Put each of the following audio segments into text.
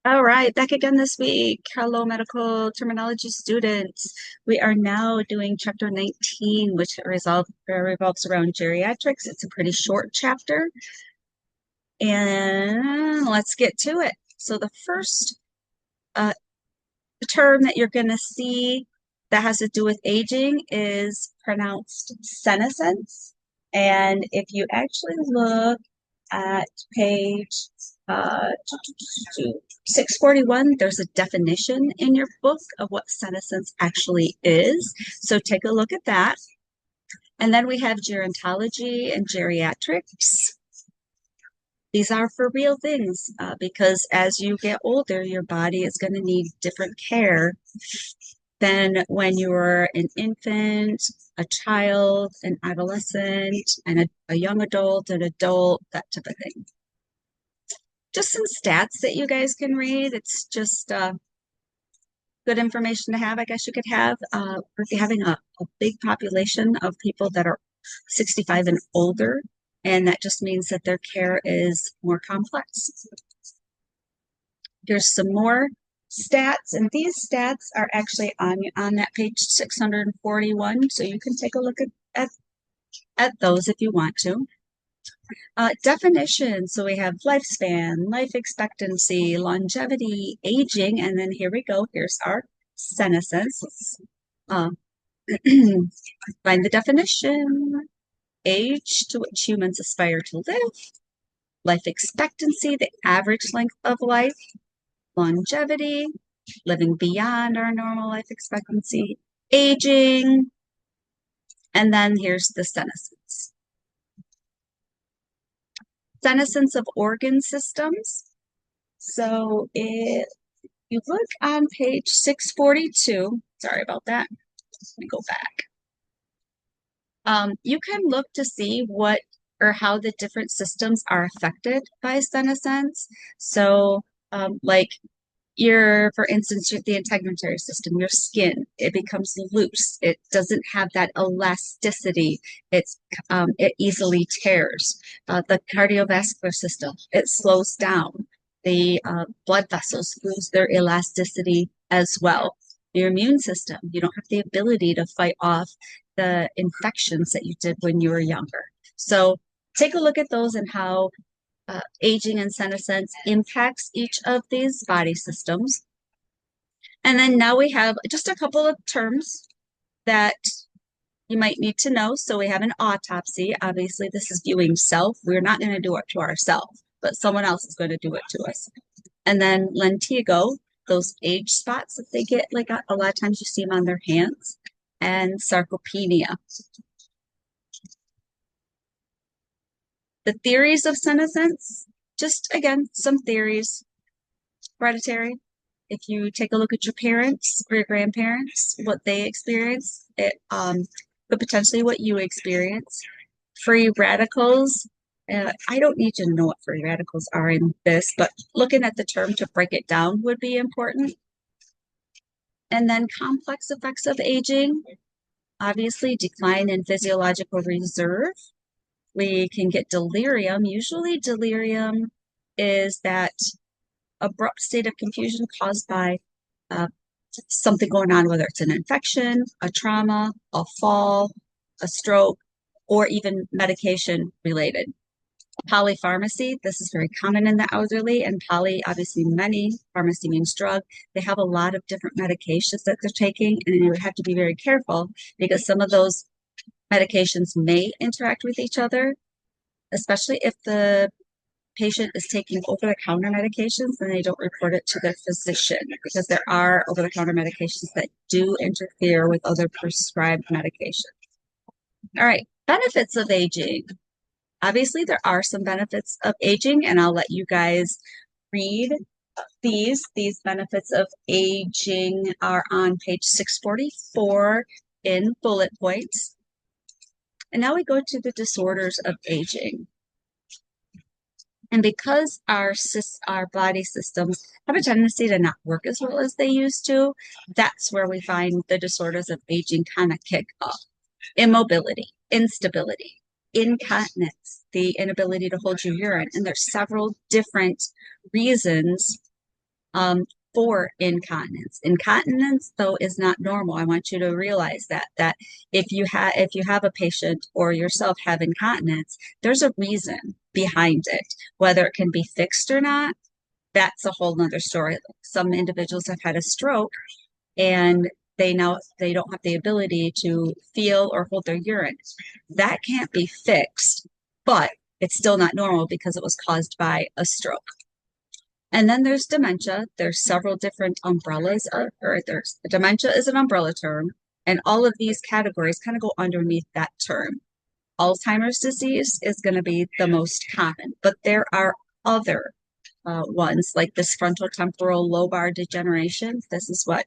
All right, back again this week. Hello, medical terminology students. We are now doing chapter 19, which revolves around geriatrics. It's a pretty short chapter, and let's get to it. So the first uh, term that you're going to see that has to do with aging is pronounced senescence. And if you actually look at page uh, 641, there's a definition in your book of what senescence actually is. So take a look at that. And then we have gerontology and geriatrics. These are for real things because as you get older, your body is going to need different care than when you were an infant, a child, an adolescent, and a young adult, an adult, that type of thing. Just some stats that you guys can read. It's just good information to have, I guess you could have. We're having a big population of people that are 65 and older, and that just means that their care is more complex. Here's some more stats, and these stats are actually on that page 641, so you can take a look at those if you want to. Definition. So we have lifespan, life expectancy, longevity, aging, and then here we go. Here's our senescence. Uh, find the definition. Age to which humans aspire to live. Life expectancy, the average length of life. Longevity, living beyond our normal life expectancy. Aging, and then here's the senescence. Senescence of organ systems. So if you look on page 642, sorry about that, let me go back. You can look to see what or how the different systems are affected by senescence. So like for instance, the integumentary system, your skin, it becomes loose. It doesn't have that elasticity. It easily tears. The cardiovascular system, it slows down. The blood vessels lose their elasticity as well. Your immune system, you don't have the ability to fight off the infections that you did when you were younger. So take a look at those and how aging and senescence impacts each of these body systems. And then now we have just a couple of terms that you might need to know. So we have an autopsy. Obviously, this is viewing self. We're not going to do it to ourselves, but someone else is going to do it to us. And then lentigo, those age spots that they get, like a lot of times you see them on their hands, and sarcopenia. The theories of senescence, just again, some theories. Hereditary. If you take a look at your parents or your grandparents, what they experience, it could potentially what you experience. Free radicals. I don't need to know what free radicals are in this, but looking at the term to break it down would be important. And then complex effects of aging. Obviously, decline in physiological reserve. We can get delirium. Usually delirium is that abrupt state of confusion caused by something going on, whether it's an infection, a trauma, a fall, a stroke, or even medication related. Polypharmacy, this is very common in the elderly, and poly, obviously many, pharmacy means drug. They have a lot of different medications that they're taking, and you have to be very careful because some of those medications may interact with each other, especially if the patient is taking over-the-counter medications and they don't report it to their physician because there are over-the-counter medications that do interfere with other prescribed medications. All right, benefits of aging. Obviously, there are some benefits of aging, and I'll let you guys read these. These benefits of aging are on page 644 in bullet points. And now we go to the disorders of aging. And because our body systems have a tendency to not work as well as they used to, that's where we find the disorders of aging kind of kick up. Immobility, instability, incontinence, the inability to hold your urine. And there's several different reasons for incontinence. Incontinence, though, is not normal. I want you to realize that if you have a patient or yourself have incontinence, there's a reason behind it. Whether it can be fixed or not, that's a whole nother story. Some individuals have had a stroke and they don't have the ability to feel or hold their urine. That can't be fixed, but it's still not normal because it was caused by a stroke. And then there's dementia. There's several different umbrellas, or there's dementia is an umbrella term, and all of these categories kind of go underneath that term. Alzheimer's disease is going to be the most common, but there are other ones like this frontotemporal lobar degeneration. This is what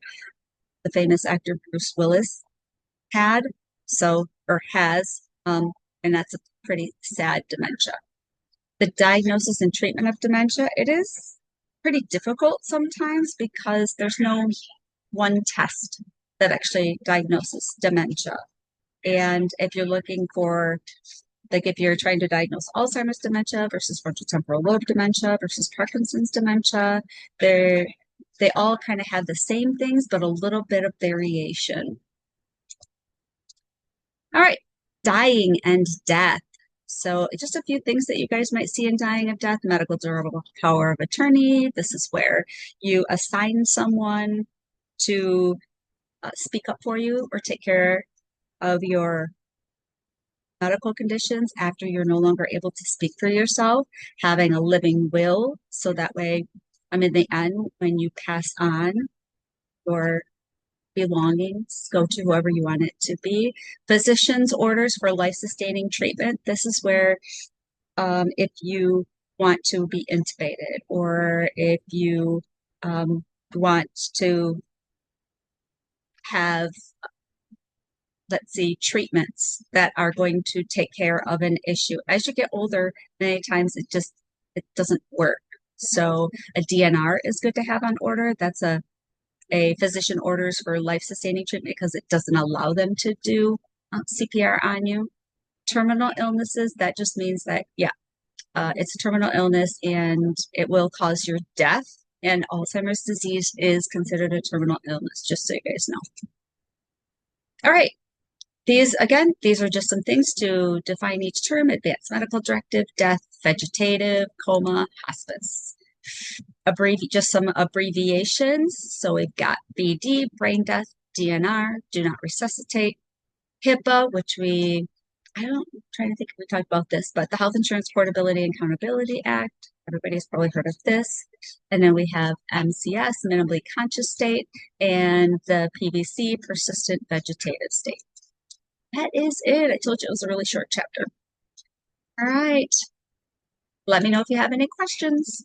the famous actor Bruce Willis had, or has, and that's a pretty sad dementia. The diagnosis and treatment of dementia, it is pretty difficult sometimes because there's no one test that actually diagnoses dementia. And if you're looking for, like if you're trying to diagnose Alzheimer's dementia versus frontotemporal lobe dementia versus Parkinson's dementia, they all kind of have the same things, but a little bit of variation. All right, dying and death. So just a few things that you guys might see in dying of death: medical durable power of attorney. This is where you assign someone to speak up for you or take care of your medical conditions after you're no longer able to speak for yourself. Having a living will, so that way, in the end, when you pass on, your belongings go to whoever you want it to be. Physician's orders for life-sustaining treatment. This is where if you want to be intubated or if you want to have, let's see, treatments that are going to take care of an issue. As you get older, many times it doesn't work. So a DNR is good to have on order. That's a physician orders for life-sustaining treatment because it doesn't allow them to do CPR on you. Terminal illnesses, that just means that, it's a terminal illness and it will cause your death. And Alzheimer's disease is considered a terminal illness, just so you guys know. All right. These are just some things to define each term: advanced medical directive, death, vegetative, coma, hospice. Just some abbreviations. So we've got BD, brain death; DNR, do not resuscitate; HIPAA, which I'm trying to think if we talked about this, but the Health Insurance Portability and Accountability Act. Everybody's probably heard of this. And then we have MCS, minimally conscious state, and the PVC, persistent vegetative state. That is it. I told you it was a really short chapter. All right. Let me know if you have any questions.